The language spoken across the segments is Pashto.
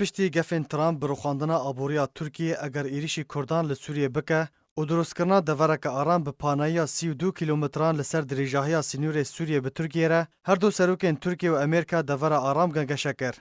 پشتی گفین ترامپ بروخاندنا آبوریا ترکیه اگر ایریشی کردان لسوریه بکه و دروستکرنا دورک آرام به پانایی 32 کیلومتران لسر دریجاهی سینور سوریه به ترکیه را هر دو سروکین ترکیه و امریکا دور آرام گنگشه کر.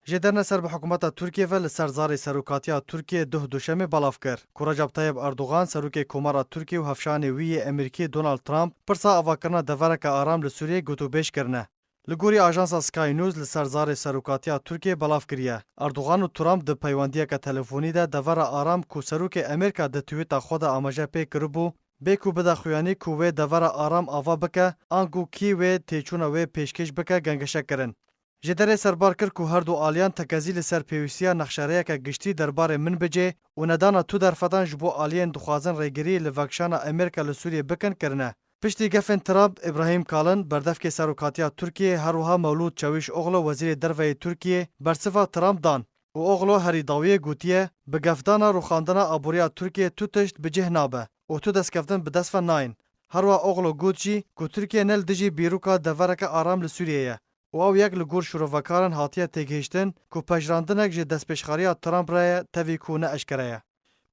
جدرنا سر به حکومت ترکیه و لسر زار سروکاتیا ترکیه دوشمه بلاف کر. که رجب طیب اردوغان سروک کمارا ترکیه و هفشان وی امریکی دونالد ترامپ پرسا آواکرنا دورک آرام لسوریه گوتو بیش کرنه. لگوری آژانس سکای نیوز لسر زار سروکاتیا ترکیه بلاف کریه. اردوغان و ترامپ د پیوندیه که تلفونی ده دور آرام کو سروک امریکا د تویتا خود آماجه پی کربو بیکو بده خویانی کوه دور آرام آوا بکه آنگو کی و تیچونه و پیشکش بکه گنگشه کرن. جدره سربار کر که هر دو آلیان تکزیل سر پیوسیا نخشاره که گشتی درباره من بجه و ندانا تو در فتان جبو آلیان دخوازن ریگری لوکشان امریکا لسوریه بکن کرنه. پشتی گفن ترامپ ابراهیم کالن بردفک سروکاتیا ترکیه هروها مولود چویش اغلو وزیر دروی ترکیه برصفه ترامپ دان و اغلو هری داویه گوتیه به گفدانا روخاندنا آبوریا ترکیه تو تشت بجه نابه و تو دست گفتن به دست ناین. هروا اغلو گوتجی که ترکیه نل دجی بیروکا دورک آرام لسوریه و او یک لگور شروفکارن هاتیه تگهشتن که پجراندنک جه دست پیشخاریا ترامپ رای تویکونه اشکره.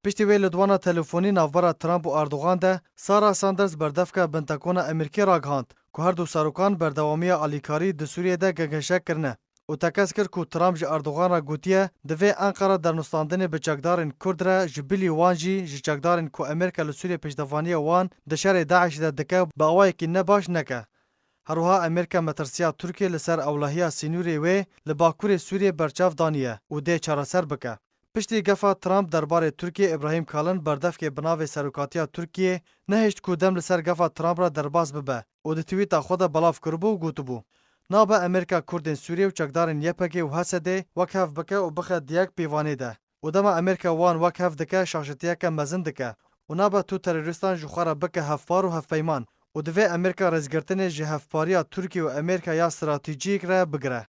پشتی وی لدوانا تلفونی نافبرا ترامپ و اردوغان ده سارا ساندرز بردفکه بنتاکونا امریکی را گهاند که هر دو سروکان بردوامی آلیکاری د سوریه ده گنگشک کرنه و تکس کرد که ترامپ جه اردوغان را گوتیه دوی انقره در نستاندن بچکدارن کرد را جبیلی وان جی جچکدارن که امریکا لسوریه پشتوانی وان ده شر داعش ده دکه با اوای که نباش نکه. هروها امریکا مترسیا ترکیه لسر اولهیا سینوری و لباکور سوریه برچاف دانیه و ده چارسر بکه. پشتی گفا ترامپ درباره ترکیه ابراهیم کالن بردف که بناو سروکاتیا ترکیه نهشت کودم لسر گفا ترامپ را درباز ببه و ده تویتا خود بلاف کربو و گوتبو. نابه امریکا کردن سوریه و چکدارن یپگه و حسده وکهف بکه و بخه دیک پیوانه ده. و دما امریکا وان وکهف دکه شاشتیه که مزن دکه و نابه تو تروریستان جوخارا بکه هفپار و هفپیمان و دوی امریکا رزگرتن جه هفپاریا ترکیه و امریکا یا استراتیجیک را بگره.